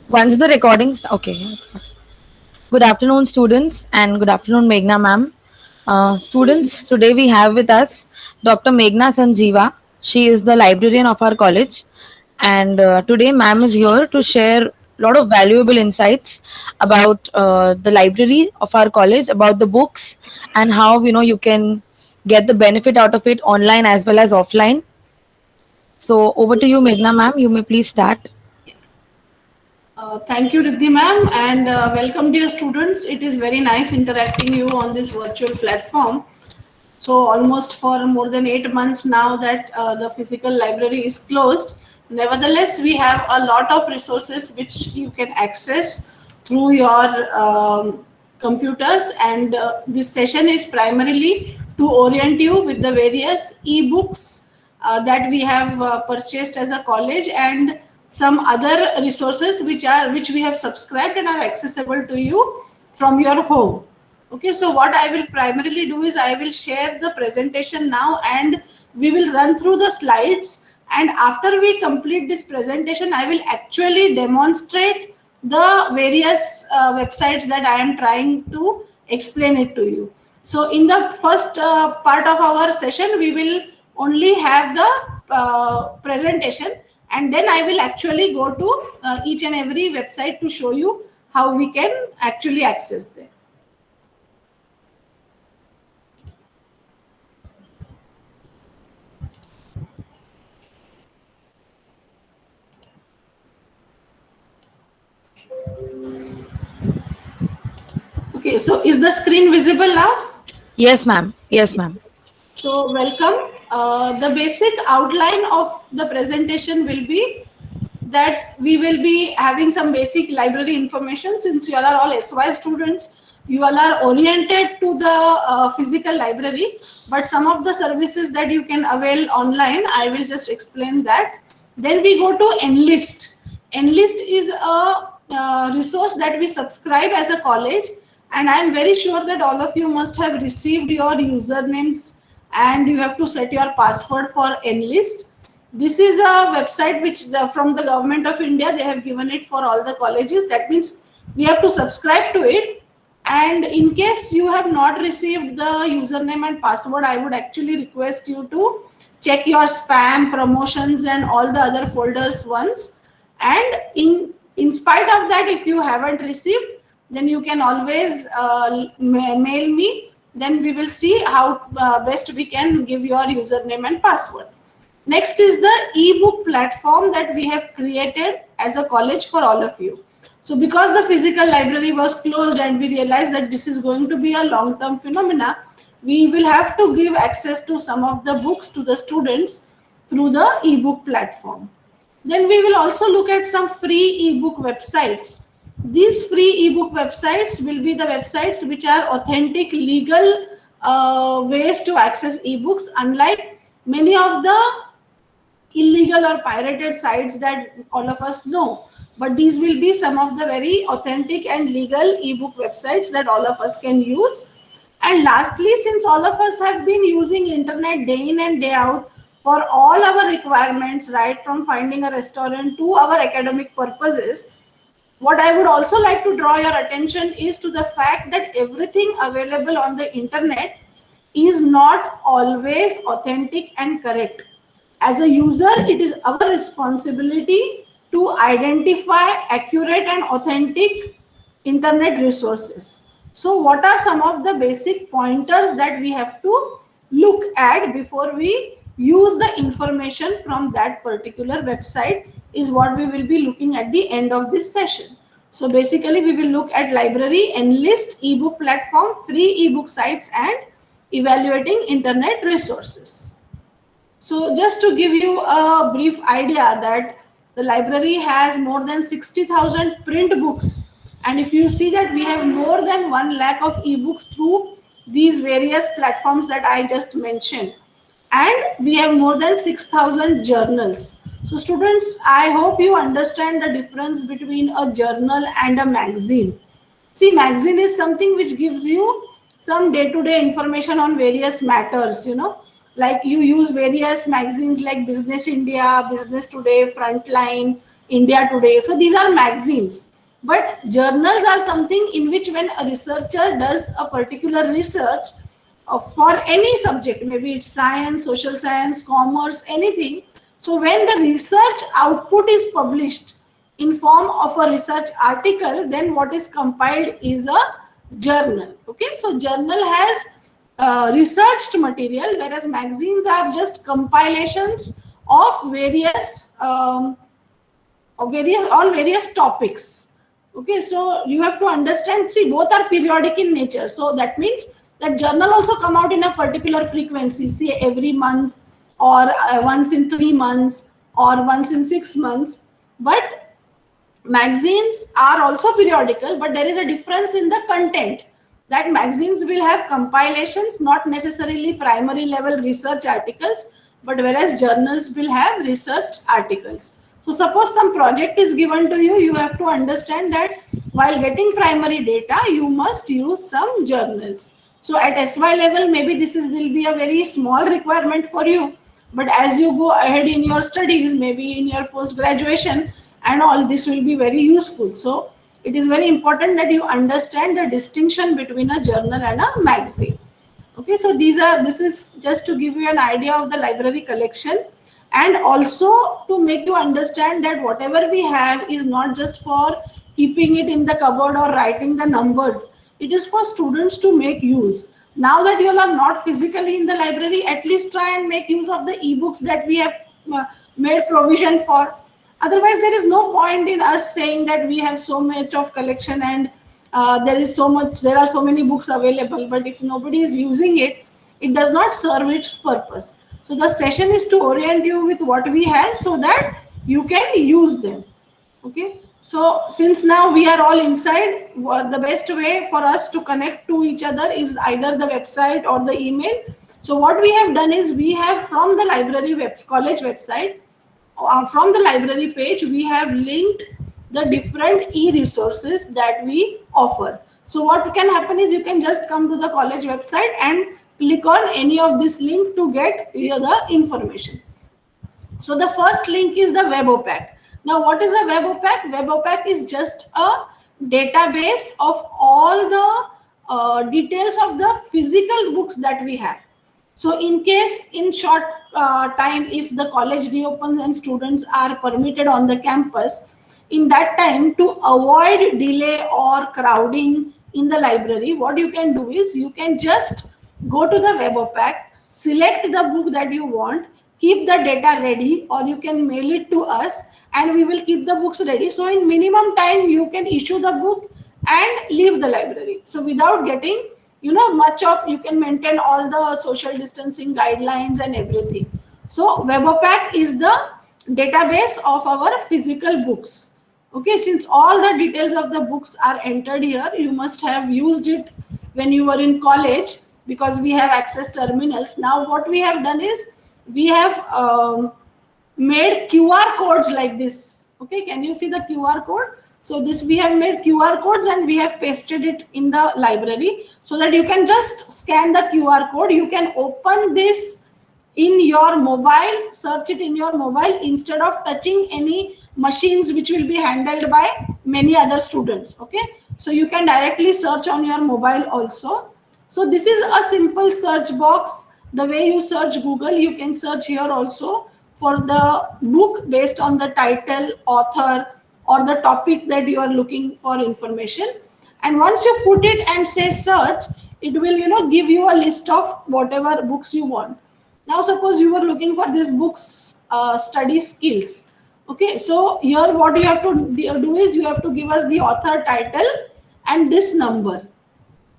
Once the recordings, okay. Good afternoon, students, and good afternoon, Meghna ma'am. Students, today we have with us Dr. Meghna Sanjeeva. She is the librarian of our college, and today ma'am is here to share a lot of valuable insights about the library of our college, about the books, and how you can get the benefit out of it online as well as offline. So over to you, Meghna ma'am. You may please start. Thank you, Riddhi ma'am, and welcome, dear students. It is very nice interacting you on this virtual platform. So almost for more than 8 months now that the physical library is closed. Nevertheless, we have a lot of resources which you can access through your computers, and this session is primarily to orient you with the various e-books that we have purchased as a college, and some other resources which we have subscribed and are accessible to you from your home. Okay, so what I will primarily do is I will share the presentation now, and we will run through the slides, and after we complete this presentation I will actually demonstrate the various websites that I am trying to explain it to you. So in the first part of our session we will only have the presentation, and then I will actually go to each and every website to show you how we can actually access them. Okay, so is the screen visible now? Yes, ma'am. Yes, ma'am. So welcome. The basic outline of the presentation will be that we will be having some basic library information. Since you all are all SY students, you all are oriented to the physical library, but some of the services that you can avail online, I will just explain that. Then we go to Enlist. Enlist is a resource that we subscribe as a college, and I am very sure that all of you must have received your usernames and you have to set your password for Enlist. This is a website which from the government of India, they have given it for all the colleges. That means we have to subscribe to it, and in case you have not received the username and password, I would actually request you to check your spam, promotions and all the other folders once. And in spite of that, if you haven't received, then you can always mail me. Then we will see how best we can give your username and password. Next is the ebook platform that we have created as a college for all of you. So because the physical library was closed and we realized that this is going to be a long-term phenomena, we will have to give access to some of the books to the students through the ebook platform. Then we will also look at some free ebook websites. These free ebook websites will be the websites which are authentic legal ways to access ebooks, unlike many of the illegal or pirated sites that all of us know. But these will be some of the very authentic and legal ebook websites that all of us can use. And lastly, since all of us have been using internet day in and day out for all our requirements, right from finding a restaurant to our academic purposes, what I would also like to draw your attention is to the fact that everything available on the internet is not always authentic and correct. As a user, it is our responsibility to identify accurate and authentic internet resources. So what are some of the basic pointers that we have to look at before we use the information from that particular website is what we will be looking at the end of this session. So basically we will look at library, Enlist, ebook platform, free ebook sites and evaluating internet resources. So just to give you a brief idea that the library has more than 60,000 print books, and if you see that we have more than 1 lakh of ebooks through these various platforms that I just mentioned, and we have more than 6,000 journals. So students, I hope you understand the difference between a journal and a magazine. See, magazine is something which gives you some day-to-day information on various matters, like you use various magazines like Business India, Business Today, Frontline, India Today. So these are magazines. But journals are something in which when a researcher does a particular research for any subject, maybe it's science, social science, commerce, anything. So when the research output is published in form of a research article, then what is compiled is a journal. Okay, so journal has researched material, whereas magazines are just compilations of various topics. Okay, so you have to understand, see, both are periodic in nature, so that means that journal also come out in a particular frequency, say every month, or once in 3 months, or once in 6 months. But magazines are also periodical, but there is a difference in the content, that magazines will have compilations, not necessarily primary level research articles, but whereas journals will have research articles. So suppose some project is given to you, you have to understand that while getting primary data, you must use some journals. So at SY level, maybe this will be a very small requirement for you, but as you go ahead in your studies, maybe in your post graduation and all, this will be very useful. So it is very important that you understand the distinction between a journal and a magazine. Okay, so this is just to give you an idea of the library collection, and also to make you understand that whatever we have is not just for keeping it in the cupboard or writing the numbers. It is for students to make use. Now that you all are not physically in the library, at least try and make use of the ebooks that we have made provision for. Otherwise, there is no point in us saying that we have so much of collection and there are so many books available, but if nobody is using it, it does not serve its purpose. So the session is to orient you with what we have so that you can use them. Okay, so since now we are all inside, the best way for us to connect to each other is either the website or the email. So what we have done is, we have from the library college website, from the library page, we have linked the different e-resources that we offer. So what can happen is, you can just come to the college website and click on any of this link to get the information. So the first link is the WebOpack. Now what is a WebOpack? WebOpack is just a database of all the details of the physical books that we have. So in case, in short time, if the college reopens and students are permitted on the campus, in that time, to avoid delay or crowding in the library, what you can do is, you can just go to the WebOpack, select the book that you want, keep the data ready, or you can mail it to us and we will keep the books ready. So in minimum time, you can issue the book and leave the library. So without getting much of, you can maintain all the social distancing guidelines and everything. So WebOpack is the database of our physical books. Okay, since all the details of the books are entered here, you must have used it when you were in college, because we have access terminals. Now what we have done is, we have made QR codes like this. Okay, can you see the QR code? So this, we have made QR codes and we have pasted it in the library, so that you can just scan the QR code. You can open this in your mobile, search it in your mobile, instead of touching any machines which will be handled by many other students. Okay, so you can directly search on your mobile also. So this is a simple search box. The way you search Google, you can search here also for the book based on the title, author, or the topic that you are looking for information. And once you put it and say search, it will give you a list of whatever books you want. Now suppose you were looking for this book's study skills. Okay, so here what you have to do is, you have to give us the author, title, and this number.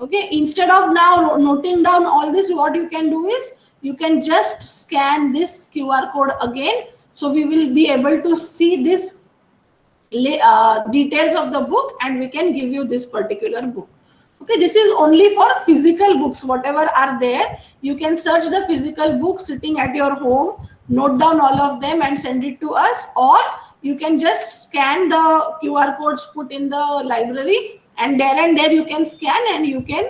Okay, instead of now noting down all this, what you can do is, you can just scan this QR code again. So we will be able to see this details of the book, and we can give you this particular book. Okay, this is only for physical books. Whatever are there, you can search the physical book sitting at your home, note down all of them and send it to us, or you can just scan the QR codes put in the library, and there you can scan and you can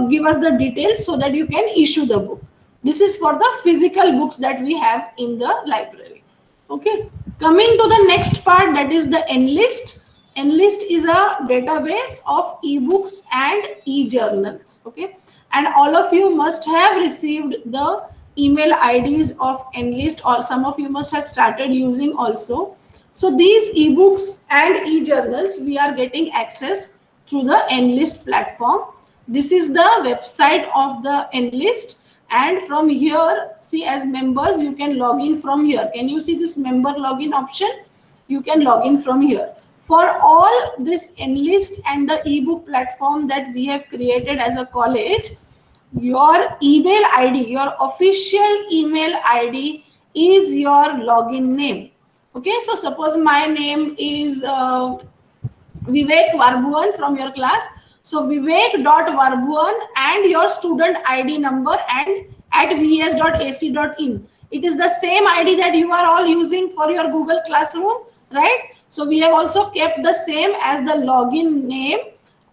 give us the details so that you can issue the book. This is for the physical books that we have in the library. Okay. Coming to the next part, that is the Enlist. Enlist is a database of ebooks and e-journals. Okay, and all of you must have received the email IDs of Enlist, or some of you must have started using also. So these ebooks and e-journals we are getting access through the Enlist platform. This is the website of the Enlist, and from here, see, as members you can log in from here. Can you see this member login option? You can log in from here. For all this Enlist and the ebook platform that we have created as a college, your email ID, your official email ID is your login name. Okay, so suppose my name is Vivek Varbuan from your class. So Vivek.Varbuan and your student ID number and at vs.ac.in. It is the same ID that you are all using for your Google Classroom, right? So we have also kept the same as the login name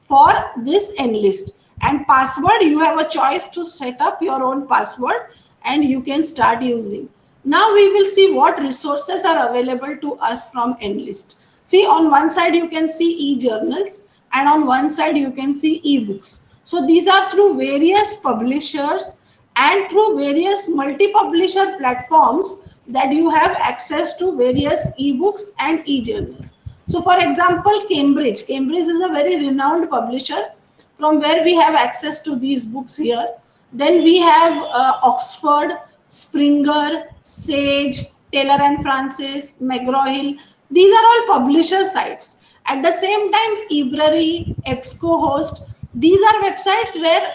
for this Enlist. And password, you have a choice to set up your own password and you can start using. Now we will see what resources are available to us from Enlist. See, on one side you can see e-journals and on one side you can see ebooks. So these are through various publishers and through various multi-publisher platforms that you have access to various ebooks and e-journals. So for example, Cambridge. Cambridge is a very renowned publisher from where we have access to these books here. Then we have Oxford, Springer, Sage, Taylor and Francis, McGraw-Hill. These are all publisher sites. At the same time, eBrary, EBSCOhost, these are websites where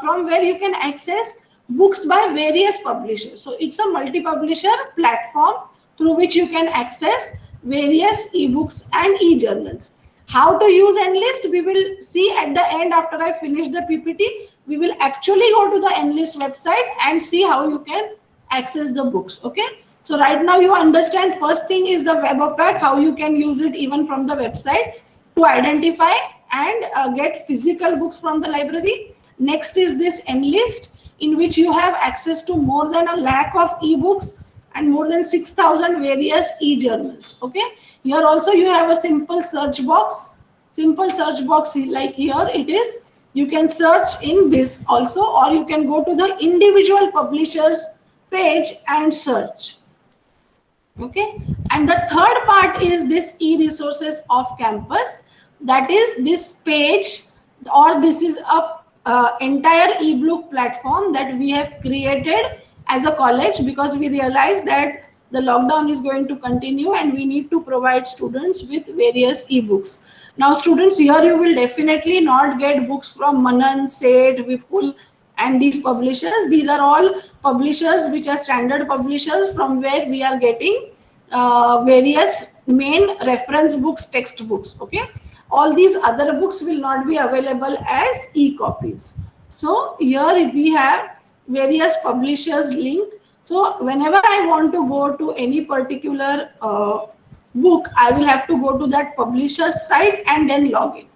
from where you can access books by various publishers. So it's a multi-publisher platform through which you can access various ebooks and e-journals. How to use Enlist, we will see at the end after I finish the PPT. We will actually go to the Enlist website and see how you can access the books. Okay. So right now you understand, first thing is the Webopack, how you can use it even from the website to identify and get physical books from the library. Next is this Enlist, in which you have access to more than 1 lakh of ebooks and more than 6,000 various e-journals. Okay. Here also you have a simple search box. Simple search box like here it is. You can search in this also, or you can go to the individual publishers page and search. Okay. And the third part is this e-resources off campus. That is this page, or this is a entire ebook platform that we have created as a college, because we realize that the lockdown is going to continue and we need to provide students with various ebooks. Now students, here you will definitely not get books from Manan, Seth, Vipul and these publishers. These are all publishers which are standard publishers from where we are getting various main reference books, textbooks. Okay, all these other books will not be available as e-copies. So here we have various publishers linked. So whenever I want to go to any particular book, I will have to go to that publisher's site and then log in.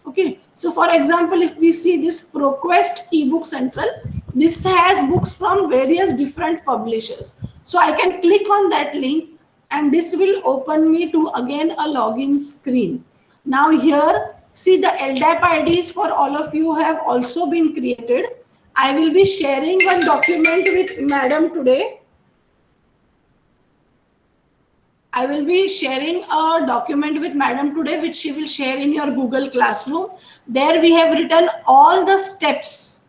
Okay, so for example, if we see this ProQuest ebook central, this has books from various different publishers. So I can click on that link and this will open me to again a login screen. Now here, see, the LDAP IDs for all of you have also been created. I will be sharing one document with Madam today. I will be sharing a document with Madam today, which she will share in your Google Classroom. There we have written all the steps.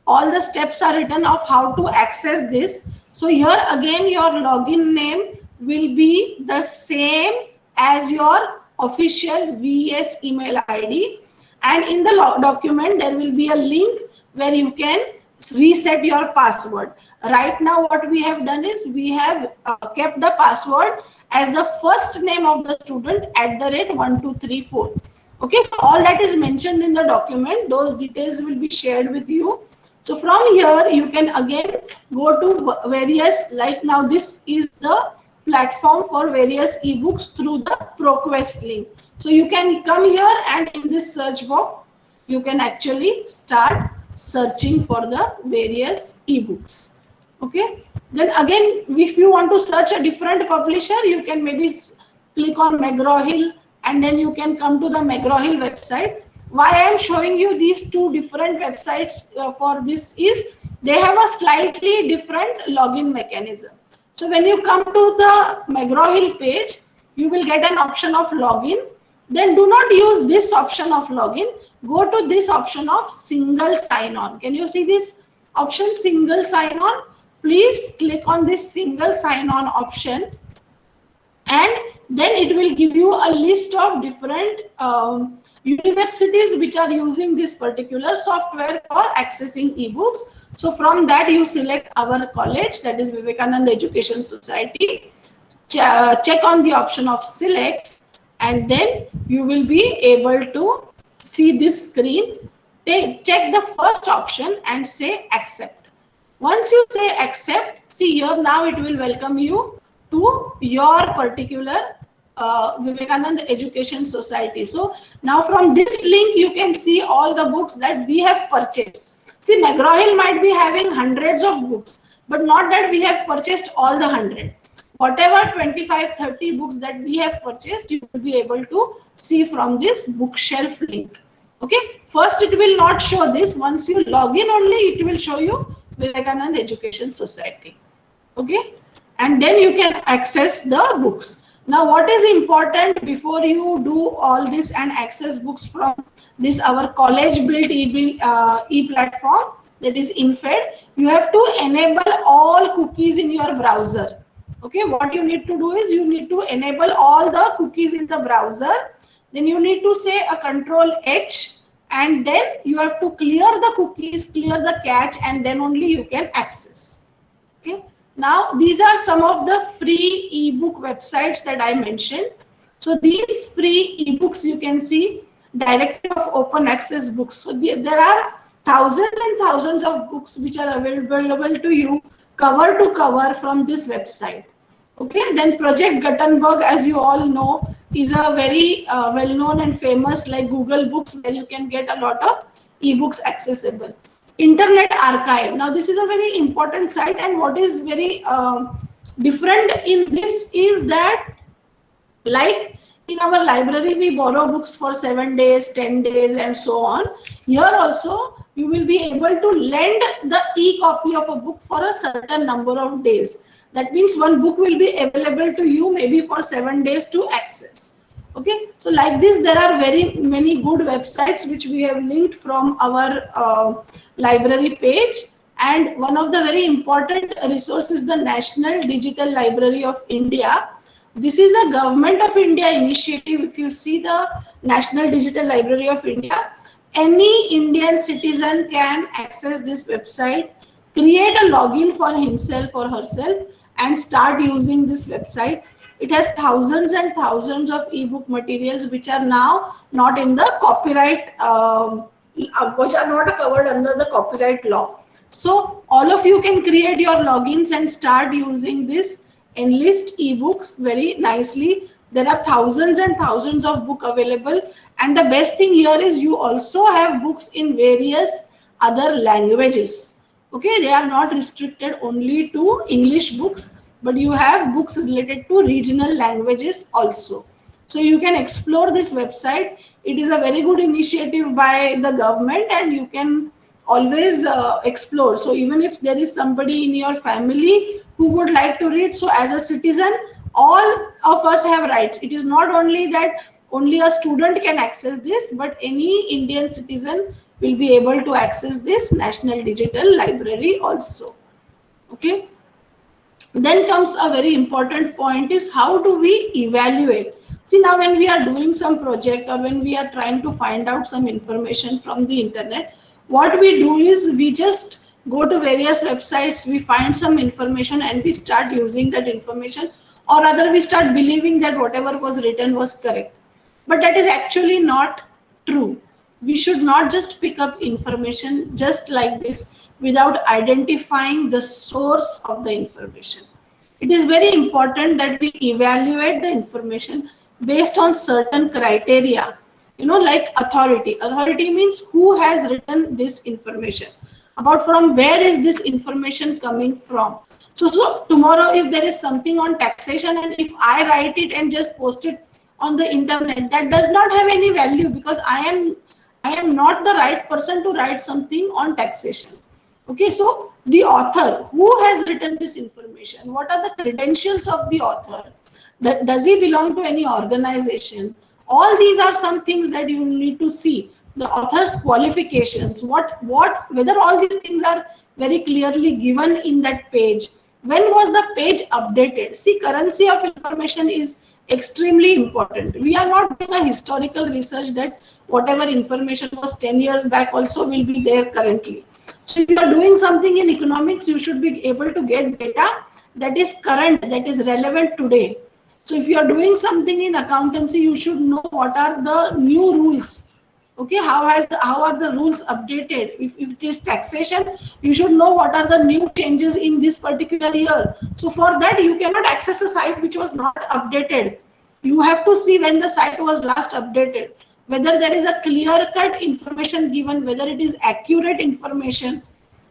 All the steps are written of how to access this. So here again, your login name will be the same as your official VS email ID. And in the document, there will be a link where you can reset your password. Right now, what we have done is we have kept the password as the first name of the student @1234. Okay, so all that is mentioned in the document, those details will be shared with you. So from here, you can again go to various, like now this is the platform for various ebooks through the ProQuest link. So you can come here and in this search box, you can actually start searching for the various ebooks. Okay. Then again, if you want to search a different publisher, you can maybe click on McGraw-Hill, and then you can come to the McGraw-Hill website. Why I am showing you these two different websites for this is they have a slightly different login mechanism. So when you come to the McGraw-Hill page, you will get an option of login. Then do not use this option of login. Go to this option of single sign-on. Can you see this option, single sign-on? Please click on this single sign-on option, and then it will give you a list of different universities which are using this particular software for accessing ebooks. So from that you select our college, that is Vivekananda Education Society. Check on the option of select, and then you will be able to see this screen. Check the first option and say accept. Once you say accept, see here now it will welcome you to your particular Vivekananda Education Society. So now from this link you can see all the books that we have purchased. See, McGraw-Hill might be having hundreds of books, but not that we have purchased all the 100. Whatever 25-30 books that we have purchased, you will be able to see from this bookshelf link. Okay, first it will not show this. Once you log in only, it will show you Vivekananda Education Society. Okay, and then you can access the books. Now what is important before you do all this and access books from this our college built e-platform, that is InFed, you have to enable all cookies in your browser. Okay, what you need to do is you need to enable all the cookies in the browser. Then you need to say a Control H, and then you have to clear the cookies, clear the cache, and then only you can access. Okay. Now these are some of the free ebook websites that I mentioned. So these free ebooks you can see Directory of Open Access Books. So there are thousands and thousands of books which are available to you cover to cover from this website. Okay, then Project Gutenberg, as you all know, is a very well-known and famous like Google Books, where you can get a lot of ebooks accessible. Internet Archive. Now this is a very important site, and what is very different in this is that, like in our library we borrow books for 7 days, 10 days and so on, here also you will be able to lend the e-copy of a book for a certain number of days. That means one book will be available to you maybe for 7 days to access. Okay, so like this there are very many good websites which we have linked from our library page, and one of the very important resources is the National Digital Library of India. This is a Government of India initiative. If you see the National Digital Library of India, any Indian citizen can access this website, create a login for himself or herself, and start using this website. It has thousands and thousands of ebook materials which are now not in the copyright, which are not covered under the copyright law. So all of you can create your logins and start using this Enlist ebooks very nicely. There are thousands and thousands of books available, and the best thing here is you also have books in various other languages. Okay, they are not restricted only to English books, but you have books related to regional languages also. So you can explore this website. It is a very good initiative by the government, and you can always explore. So even if there is somebody in your family who would like to read, so as a citizen, all of us have rights. It is not only that only a student can access this, but any Indian citizen will be able to access this National Digital Library also. Okay. Then comes a very important point, is how do we evaluate? See, now when we are doing some project or when we are trying to find out some information from the internet, what we do is we just go to various websites, we find some information and we start using that information, or rather we start believing that whatever was written was correct. But that is actually not true. We should not just pick up information just like this without identifying the source of the information. It is very important that we evaluate the information based on certain criteria. You know, like authority. Authority means who has written this information, about from where is this information coming from. So tomorrow, if there is something on taxation, and if I write it and just post it on the internet, that does not have any value, because I am not the right person to write something on taxation. Okay, so the author, who has written this information, what are the credentials of the author, does he belong to any organization? All these are some things that you need to see. The author's qualifications, whether all these things are very clearly given in that page. When was the page updated? See, currency of information is extremely important. We are not doing a historical research that whatever information was 10 years back also will be there currently. So if you are doing something in economics, you should be able to get data that is current, that is relevant today. So if you are doing something in accountancy, you should know what are the new rules. Okay, how are the rules updated? If it is taxation, you should know what are the new changes in this particular year. So for that, you cannot access a site which was not updated. You have to see when the site was last updated, whether there is a clear-cut information given, whether it is accurate information.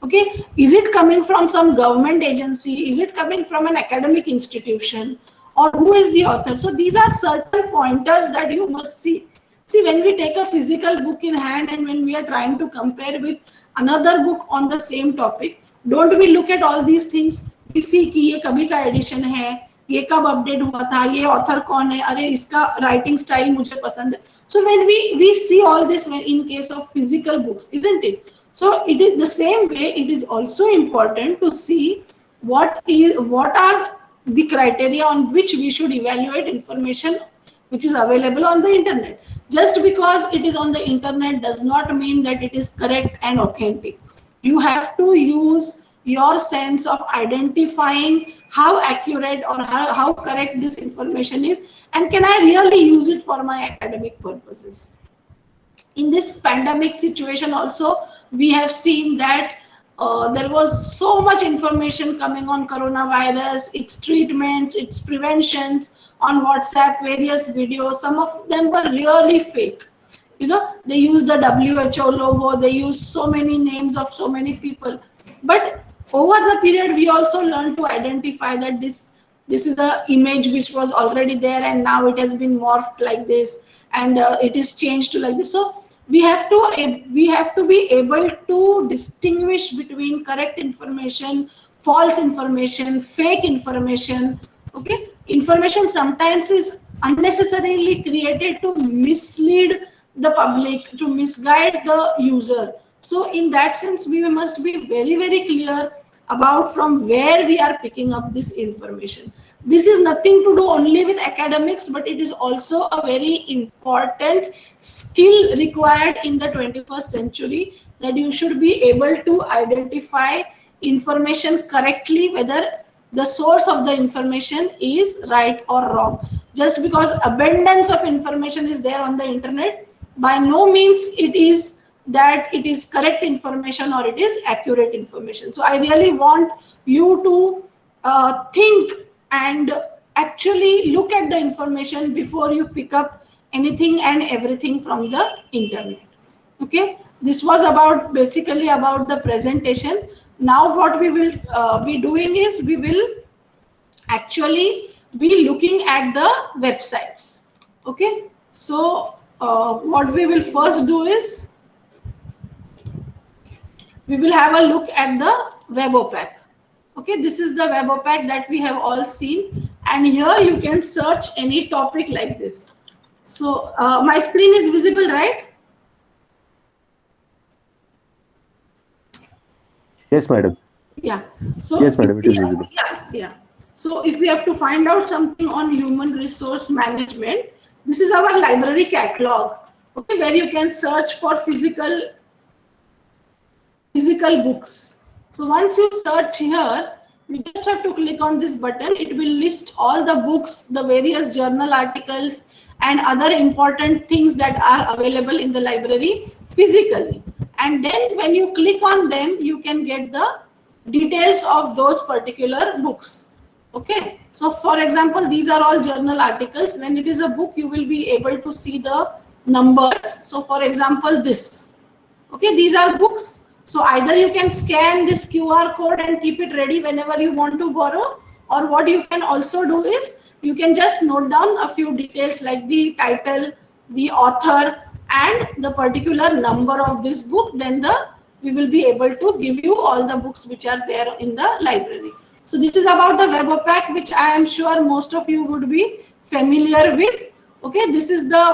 Okay, is it coming from some government agency? Is it coming from an academic institution? Or who is the author? So these are certain pointers that you must see. See, when we take a physical book in hand and when we are trying to compare with another book on the same topic, don't we look at all these things? We see कि ये कभी का addition है, ये कब update हुआ था, ये ऑथर कौन है, अरे इसका राइटिंग स्टाइल मुझे पसंद है. So when we see all this in case of physical books, isn't it? So it is the same way. It is also important to see what are the criteria on which we should evaluate information which is available on the internet. Just because it is on the internet does not mean that it is correct and authentic. You have to use your sense of identifying how accurate or how correct this information is, and can I really use it for my academic purposes. In this pandemic situation also, we have seen that there was so much information coming on coronavirus, its treatment, its preventions on WhatsApp, various videos. Some of them were really fake. They used the WHO logo, they used so many names of so many people. But over the period, we also learned to identify that this is the image which was already there, and now it has been morphed like this, and it is changed to like this. So we have to be able to distinguish between correct information, false information, fake information. Okay, information sometimes is unnecessarily created to mislead the public, to misguide the user. So in that sense, we must be very, very clear about from where we are picking up this information. This is nothing to do only with academics, but it is also a very important skill required in the 21st century, that you should be able to identify information correctly, whether the source of the information is right or wrong. Just because abundance of information is there on the internet, by no means it is that it is correct information or it is accurate information. So I really want you to think and actually look at the information before you pick up anything and everything from the internet. Okay, this was basically about the presentation. Now what we will be doing is we will actually be looking at the websites. Okay, so what we will first do is we will have a look at the WebOpac. Okay, this is the WebOpac that we have all seen, and here you can search any topic like this. So my screen is visible, right? Yes, madam. Yeah. So yes, madam, it is visible. Yeah. So if we have to find out something on human resource management, this is our library catalog. Okay, where you can search for physical books. So once you search here, you just have to click on this button. It will list all the books, the various journal articles, and other important things that are available in the library physically. And then when you click on them, you can get the details of those particular books. Okay, so for example, these are all journal articles. When it is a book, you will be able to see the numbers. So for example, this. Okay, these are books. So either you can scan this QR code and keep it ready whenever you want to borrow, or what you can also do is you can just note down a few details like the title, the author, and the particular number of this book. Then we will be able to give you all the books which are there in the library. So this is about the Webopack, which I am sure most of you would be familiar with. Okay, this is the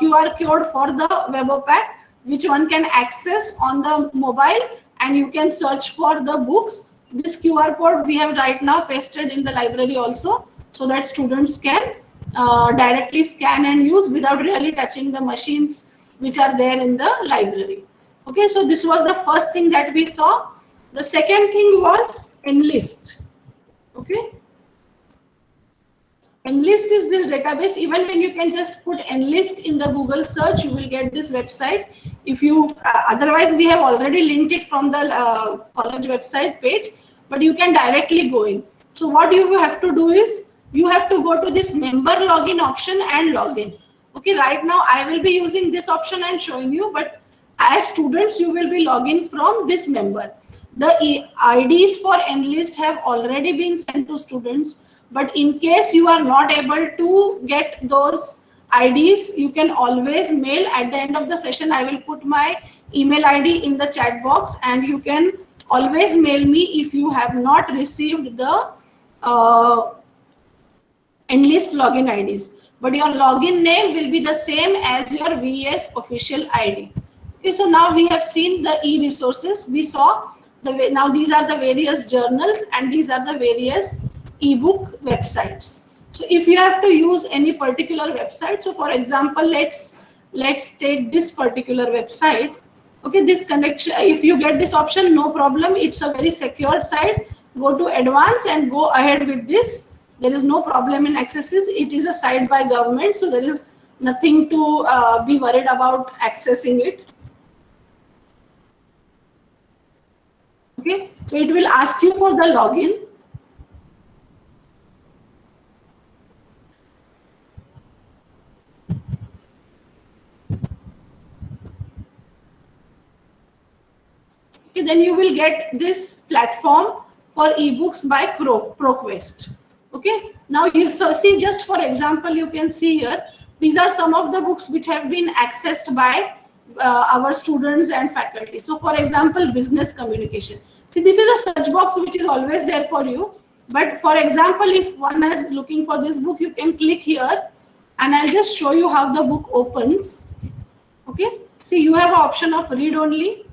QR code for the Webopack, which one can access on the mobile, and you can search for the books. This QR code we have right now pasted in the library also, so that students can directly scan and use without really touching the machines which are there in the library. Okay, so this was the first thing that we saw. The second thing was Enlist. Okay, Enlist is this database. Even when you can just put Enlist in the Google search, you will get this website. If you otherwise, we have already linked it from the college website page, but you can directly go in. So what you have to do is you have to go to this member login option and login. Okay, right now I will be using this option and showing you, but as students you will be logging from this member. The IDs for Enlist have already been sent to students, but in case you are not able to get those IDs, you can always mail. At the end of the session, I will put my email ID in the chat box, and you can always mail me if you have not received the Enlist login IDs. But your login name will be the same as your VES official ID. Okay, so now we have seen the e-resources. We saw now these are the various journals and these are the various ebook websites. So if you have to use any particular website, so for example, let's take this particular website. Okay, this connection, if you get this option, no problem. It's a very secure site. Go to advanced and go ahead with this. There is no problem in accesses. It is a site by government, so there is nothing to be worried about accessing it. Okay, so it will ask you for the login. Okay, then you will get this platform for ebooks by ProQuest. Okay, now you see, just for example, you can see here, these are some of the books which have been accessed by our students and faculty. So for example, business communication. See, this is a search box which is always there for you. But for example, if one is looking for this book, you can click here and I'll just show you how the book opens. Okay, see, you have an option of read only.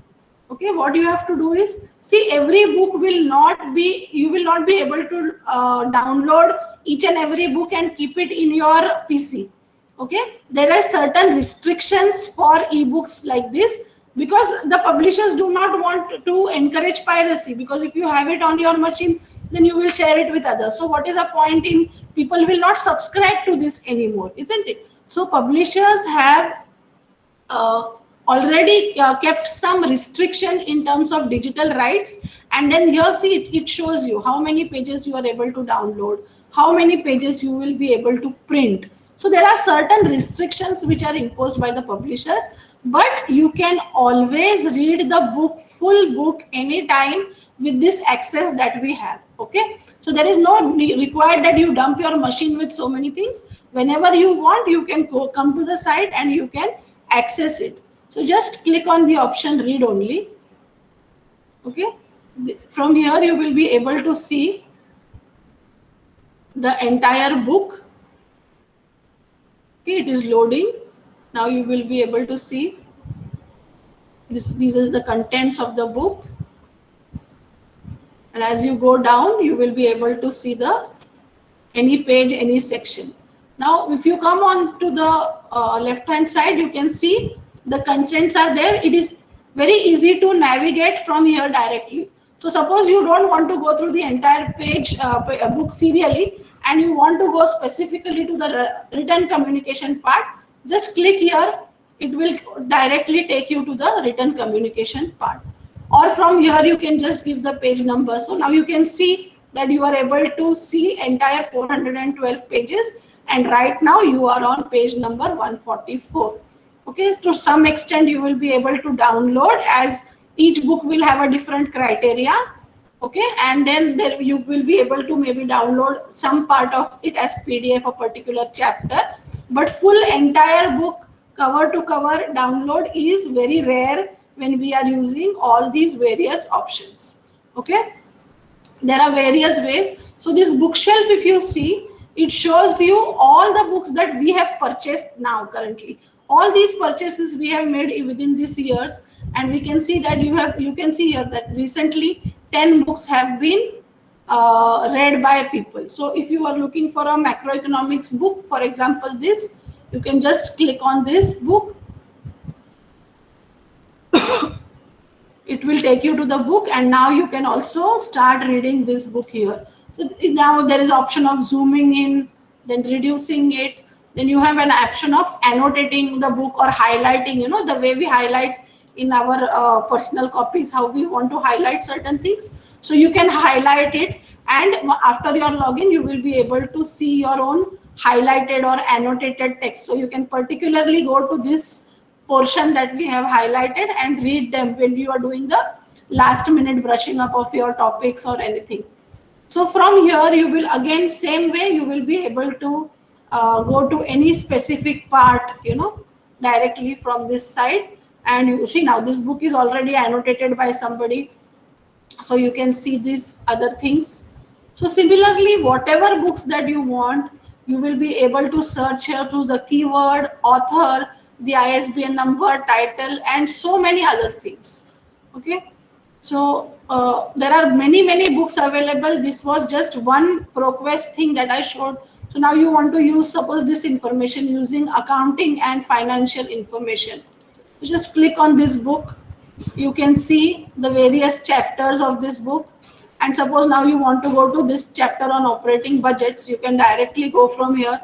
Okay, what you have to do is, see, every book will not be, you will not be able to download each and every book and keep it in your PC. Okay, there are certain restrictions for ebooks like this, because the publishers do not want to encourage piracy, because if you have it on your machine, then you will share it with others. So what is the point in, people will not subscribe to this anymore, isn't it? So publishers have already kept some restriction in terms of digital rights, and then here see it shows you how many pages you are able to download, how many pages you will be able to print. So there are certain restrictions which are imposed by the publishers, but you can always read the book, full book, anytime with this access that we have. Okay, so there is no required that you dump your machine with so many things. Whenever you want, you can come to the site and you can access it. So just click on the option read only. Okay, from here you will be able to see the entire book. Okay, it is loading. Now you will be able to see this. These are the contents of the book. And as you go down, you will be able to see the any page, any section. Now, if you come on to the left-hand side, you can see the contents are there. It is very easy to navigate from here directly. So suppose you don't want to go through the entire page, book serially, and you want to go specifically to the written communication part, just click here. It will directly take you to the written communication part. Or from here, you can just give the page number. So now you can see that you are able to see entire 412 pages. And right now you are on page number 144. Okay, to some extent you will be able to download as Each book will have a different criteria. Okay, and then there you will be able to maybe download some part of it as PDF, a particular chapter, but full entire book cover to cover download is very rare when we are using all these various options. Okay, there are various ways. So this bookshelf, if you see, it shows you all the books that we have purchased now currently. All these purchases we have made within these years, and we can see that you can see here that recently 10 books have been read by people. So if you are looking for a macroeconomics book, for example, this, you can just click on this book. It will take you to the book, and now you can also start reading this book here. So now there is option of zooming in, then reducing it, then you have an option of annotating the book or highlighting, you know, the way we highlight in our personal copies, how we want to highlight certain things. So you can highlight it, and after your login you will be able to see your own highlighted or annotated text. So you can particularly go to this portion that we have highlighted and read them when you are doing the last minute brushing up of your topics or anything. So from here you will, again same way, you will be able to go to any specific part, you know, directly from this side. And you see now this book is already annotated by somebody, so you can see these other things. So similarly, whatever books that you want, you will be able to search here through the keyword, author, the ISBN number, title, and so many other things. Okay, so there are many books available. This was just one ProQuest thing that I showed. So now you want to use, suppose, this information using accounting and financial information. You just click on this book. You can see the various chapters of this book, and suppose now you want to go to this chapter on operating budgets, you can directly go from here.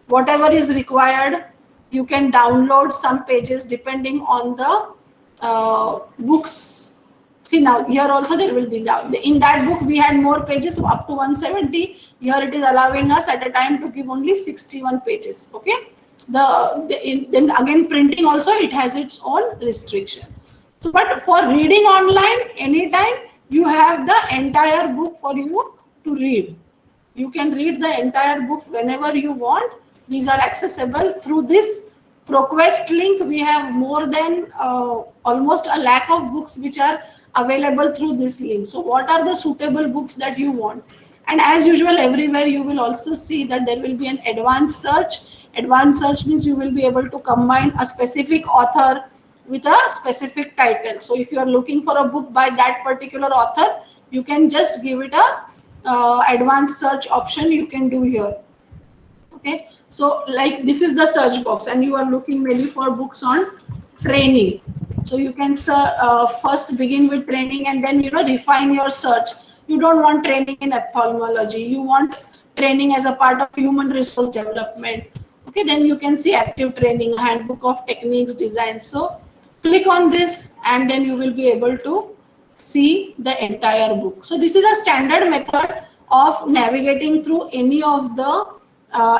Whatever is required, you can download some pages depending on the books. See now here also there will be in that book we had more pages, so up to 170. Here it is allowing us at a time to give only 61 pages. Okay, then again printing also, it has its own restriction. So, but for reading online anytime, you have the entire book for you to read. You can read the entire book whenever you want. These are accessible through this ProQuest link. We have more than almost a lakh of books which are available through this link. So what are the suitable books that you want? And as usual, everywhere you will also see that there will be an advanced search. Advanced search means you will be able to combine a specific author with a specific title. So if you are looking for a book by that particular author, you can just give it a advanced search option you can do here. Okay, so like this is the search box, and you are looking maybe for books on training. So you can first begin with training, and then, you know, refine your search. You don't want training in ophthalmology, you want training as a part of human resource development. Okay, then you can see active training, handbook of techniques, design. So click on this, and then you will be able to see the entire book. So this is a standard method of navigating through any of the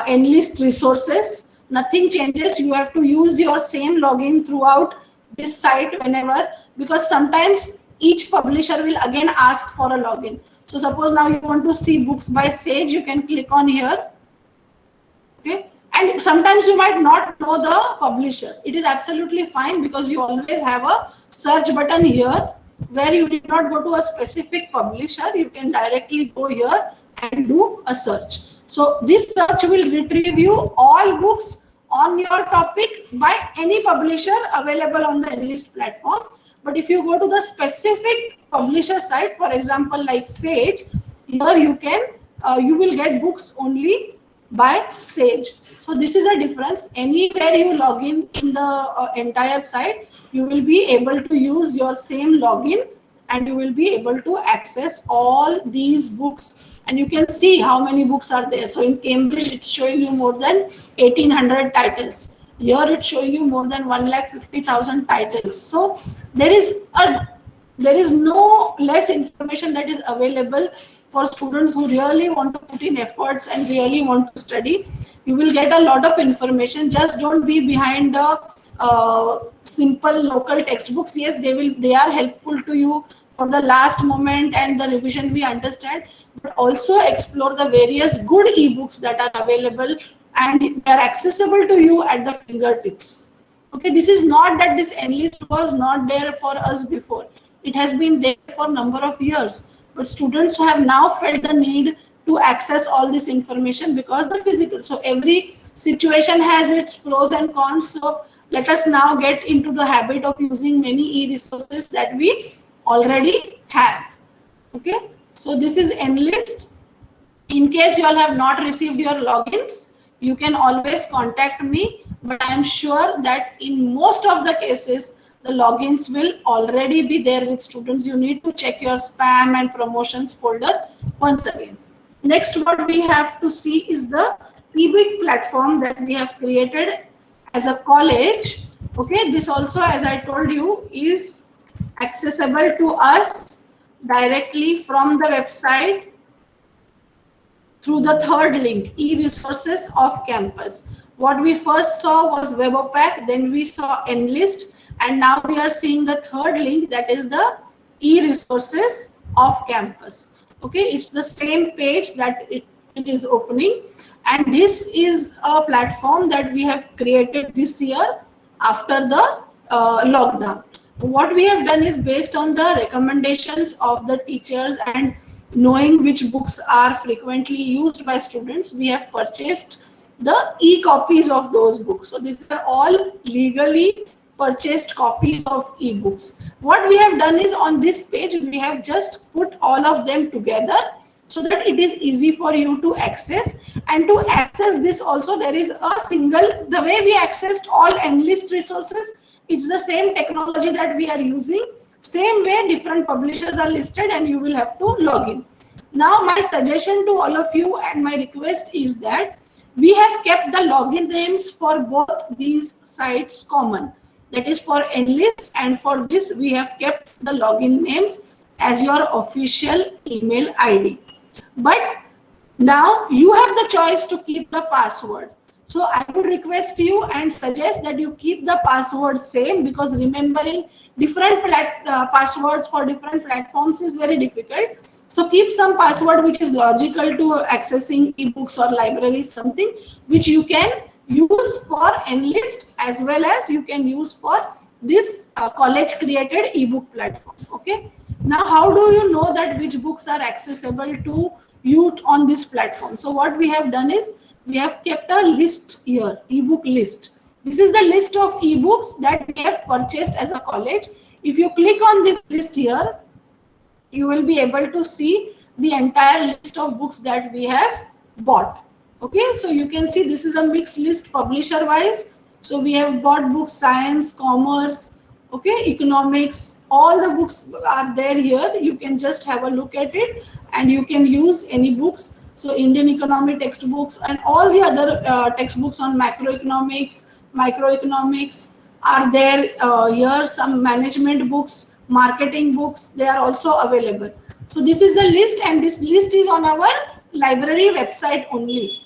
Enlist resources. Nothing changes. You have to use your same login throughout this site whenever, because sometimes each publisher will again ask for a login. So suppose now you want to see books by Sage, you can click on here. Okay, and sometimes you might not know the publisher. It is absolutely fine, because you always have a search button here where you did not go to a specific publisher. You can directly go here and do a search. So this search will retrieve you all books on your topic by any publisher available on the Enlist platform. But if you go to the specific publisher site, for example like Sage, here you can you will get books only by Sage. So this is a difference. Anywhere you log in the entire site, you will be able to use your same login, and you will be able to access all these books. And you can see how many books are there. So in Cambridge, it's showing you more than 1800 titles. Here it's showing you more than 150,000 titles. So there is no less information that is available for students who really want to put in efforts and really want to study. You will get a lot of information. Just don't be behind the simple local textbooks. Yes, they are helpful to you for the last moment and the revision, we understand, but also explore the various good ebooks that are available and they are accessible to you at the fingertips. Okay, this is not that this Enlist was not there for us before. It has been there for a number of years, but students have now felt the need to access all this information because the physical. So every situation has its pros and cons. So let us now get into the habit of using many e-resources that we already have. Okay, so this is Enlist. In case you all have not received your logins, you can always contact me, but I am sure that in most of the cases, the logins will already be there with students. You need to check your spam and promotions folder once again. Next, what we have to see is the ebook platform that we have created as a college. Okay, this also, as I told you, is accessible to us directly from the website through the third link, e-resources of campus. What we first saw was Webopack, then we saw Enlist, and now we are seeing the third link, that is the e-resources of campus. Okay, it's the same page that it is opening, and this is a platform that we have created this year after the lockdown. What we have done is based on the recommendations of the teachers and knowing which books are frequently used by students, we have purchased the e-copies of those books. So these are all legally purchased copies of e-books. What we have done is on this page, we have just put all of them together so that it is easy for you to access. And to access this also, there is a single, the way we accessed all Enlist resources, it's the same technology that we are using. Same way, different publishers are listed and you will have to log in. Now, my suggestion to all of you and my request is that we have kept the login names for both these sites common. That is for Enlist, and for this we have kept the login names as your official email ID. But now you have the choice to keep the password. So I would request you and suggest that you keep the password same, because remembering different passwords for different platforms is very difficult. So keep some password which is logical to accessing ebooks or libraries, something which you can use for Enlist as well as you can use for this college created ebook platform. Okay. Now, how do you know that which books are accessible to you on this platform? So what we have done is we have kept a list here, ebook list. This is the list of ebooks that we have purchased as a college. If you click on this list here, you will be able to see the entire list of books that we have bought. Okay, so you can see this is a mixed list publisher wise. So we have bought books, science, commerce, okay, economics, all the books are there here. You can just have a look at it and you can use any books. So Indian economy textbooks and all the other textbooks on macroeconomics, microeconomics are there here. Some management books, marketing books, they are also available. So this is the list, and this list is on our library website only.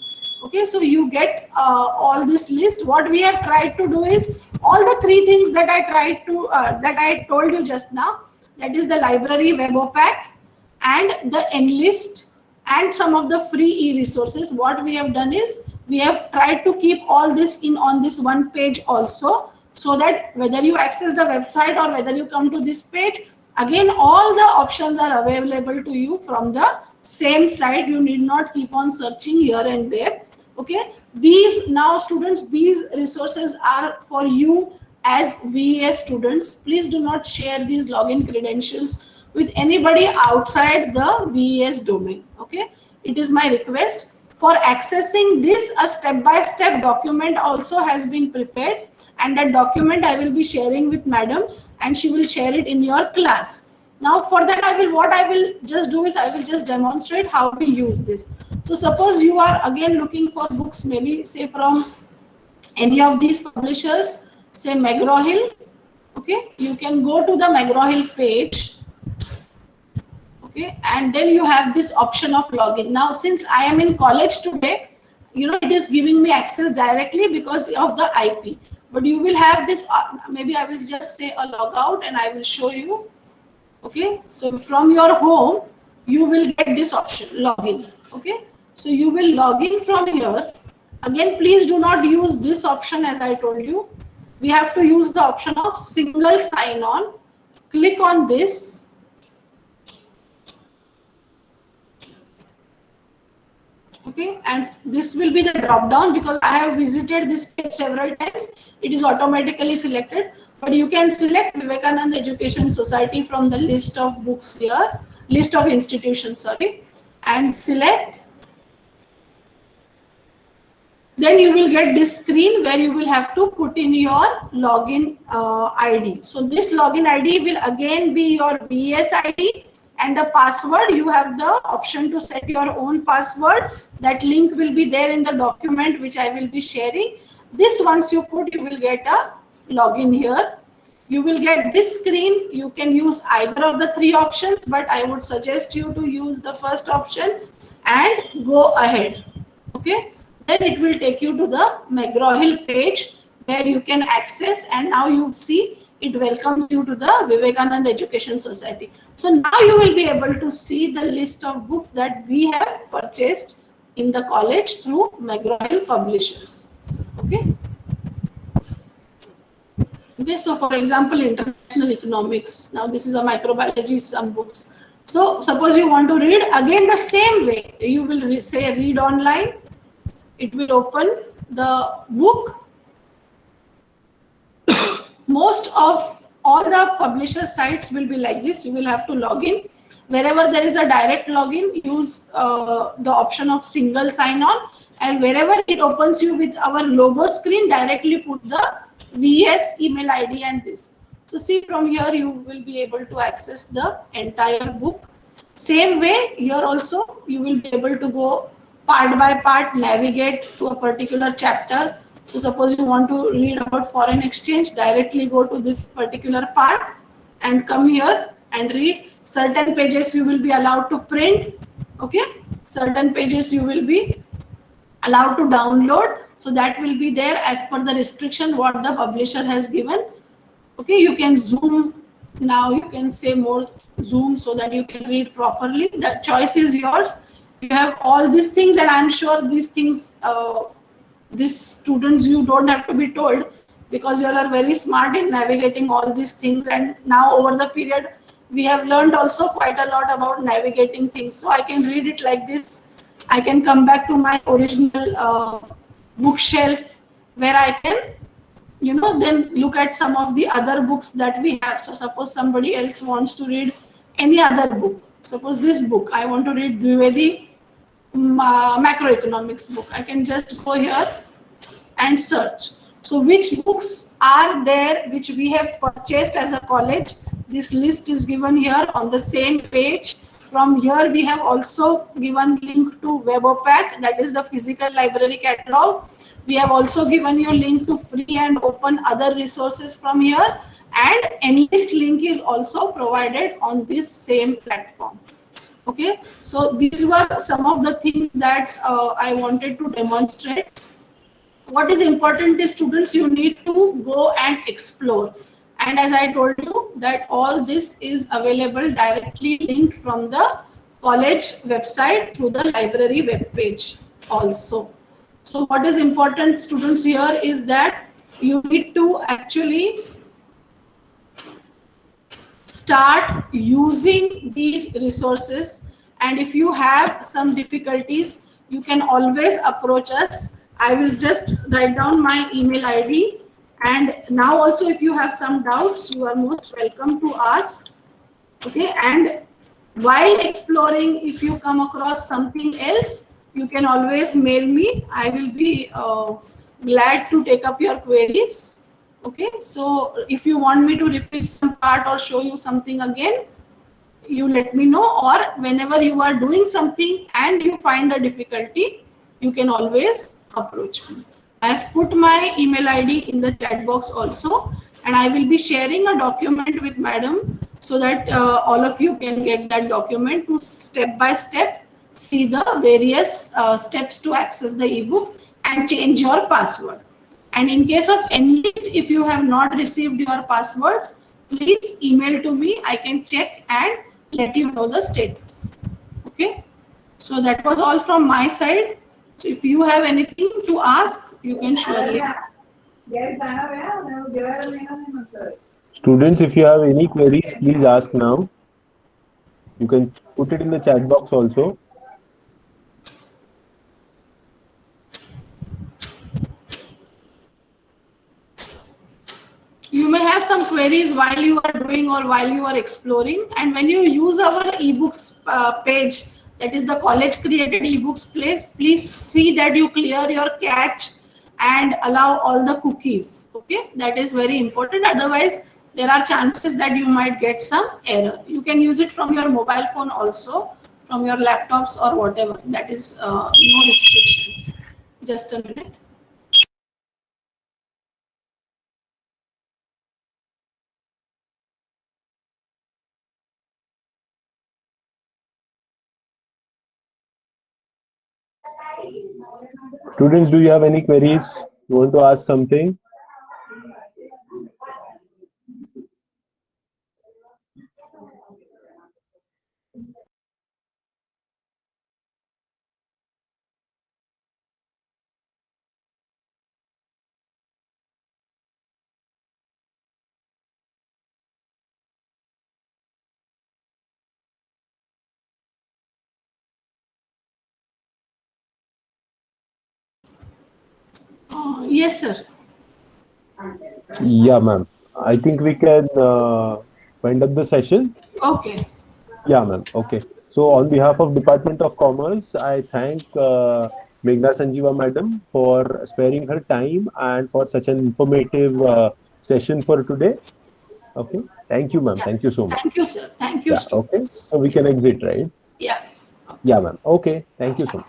Okay, so you get all this list. What we have tried to do is all the three things that I tried to that I told you just now, that is the library Webopack and the Enlist and some of the free e-resources. What we have done is we have tried to keep all this in on this one page also, so that whether you access the website or whether you come to this page, again all the options are available to you from the same site. You need not keep on searching here and there. Okay, these now students, these resources are for you as VES students. Please do not share these login credentials with anybody outside the VES domain. Okay, it is my request. For accessing this, a step-by-step document also has been prepared, and that document I will be sharing with madam and she will share it in your class. Now for that, what I will just do is I will just demonstrate how to use this. So suppose you are again looking for books, maybe say from any of these publishers, say McGraw-Hill. Okay, you can go to the McGraw-Hill page. Okay, and then you have this option of login. Now since I am in college today, you know, it is giving me access directly because of the IP. but you will have this, maybe I will just say a logout and I will show you. Okay, so from your home, you will get this option, login. Okay, so you will log in from here. Again, please do not use this option as I told you. We have to use the option of single sign on. Click on this. Okay, and this will be the drop down. Because I have visited this page several times, it is automatically selected, but you can select Vivekananda Education Society from the list of books here, list of institutions, sorry, and select. Then you will get this screen where you will have to put in your login ID. So this login ID will again be your VS ID, and the password, you have the option to set your own password. That link will be there in the document which I will be sharing. This, once you put, you will get a login here. You will get this screen. You can use either of the three options, but I would suggest you to use the first option and go ahead. Okay, then it will take you to the McGraw-Hill page where you can access, and now you see it welcomes you to the Vivekananda Education Society. So now you will be able to see the list of books that we have purchased in the college through McGraw-Hill Publishers. Okay. Okay, so for example, international economics. Now this is a microbiology, some books. So suppose you want to read, again the same way, you will say read online. It will open the book. Most of all the publisher sites will be like this. You will have to log in. Wherever there is a direct login, use the option of single sign on, and wherever it opens you with our logo screen, directly put the VS email ID and this. So see, from here you will be able to access the entire book. Same way here also you will be able to go part by part, navigate to a particular chapter. So suppose you want to read about foreign exchange, directly go to this particular part and come here and read. Certain pages you will be allowed to print. Okay, certain pages you will be allowed to download. So that will be there as per the restriction what the publisher has given. Okay, you can zoom. Now you can say more zoom so that you can read properly. The choice is yours. You have all these things, and I'm sure these things, these students, you don't have to be told, because you all are very smart in navigating all these things. And now over the period, we have learned also quite a lot about navigating things. So I can read it like this. I can come back to my original bookshelf where I can, you know, then look at some of the other books that we have. So suppose somebody else wants to read any other book. Suppose this book, I want to read Dwivedi macroeconomics book. I can just go here and search. So which books are there which we have purchased as a college? This list is given here on the same page. From here we have also given link to Webopack, that is the physical library catalog. We have also given you link to free and open other resources from here, and Enlist link is also provided on this same platform. Okay, so these were some of the things that I wanted to demonstrate. What is important is, students, you need to go and explore. And as I told you, that all this is available directly linked from the college website to the library web page also. So what is important, students, here is that you need to actually start using these resources. And if you have some difficulties, you can always approach us. I will just write down my email ID. And now also, if you have some doubts, you are most welcome to ask. Okay, and while exploring, if you come across something else, you can always mail me. I will be glad to take up your queries. Okay, so if you want me to repeat some part or show you something again, you let me know. Or whenever you are doing something and you find a difficulty, you can always approach me. I have put my email ID in the chat box also, and I will be sharing a document with madam so that all of you can get that document to step by step see the various steps to access the ebook and change your password. And in case of Enlist, if you have not received your passwords, please email to me. I can check and let you know the status. Okay. So that was all from my side. So if you have anything to ask, you can surely ask. Students, if you have any queries, please ask now. You can put it in the chat box also. You may have some queries while you are doing or while you are exploring. And when you use our ebooks page, that is the college created ebooks place, please see that you clear your cache and allow all the cookies. Okay, that is very important. Otherwise, there are chances that you might get some error. You can use it from your mobile phone also, from your laptops or whatever. That is no restrictions. Just a minute. Students, do you have any queries? You want to ask something? Yes, sir. Yeah, ma'am. I think we can wind up the session. Okay. Yeah, ma'am. Okay. So on behalf of Department of Commerce, I thank Meghna Sanjeeva madam for sparing her time and for such an informative session for today. Okay. Thank you, ma'am. Yeah. Thank you so much. Thank you, sir. Thank you, Yeah. Okay. students. So we can exit, right? Yeah. Yeah, ma'am. Okay. Thank you so much.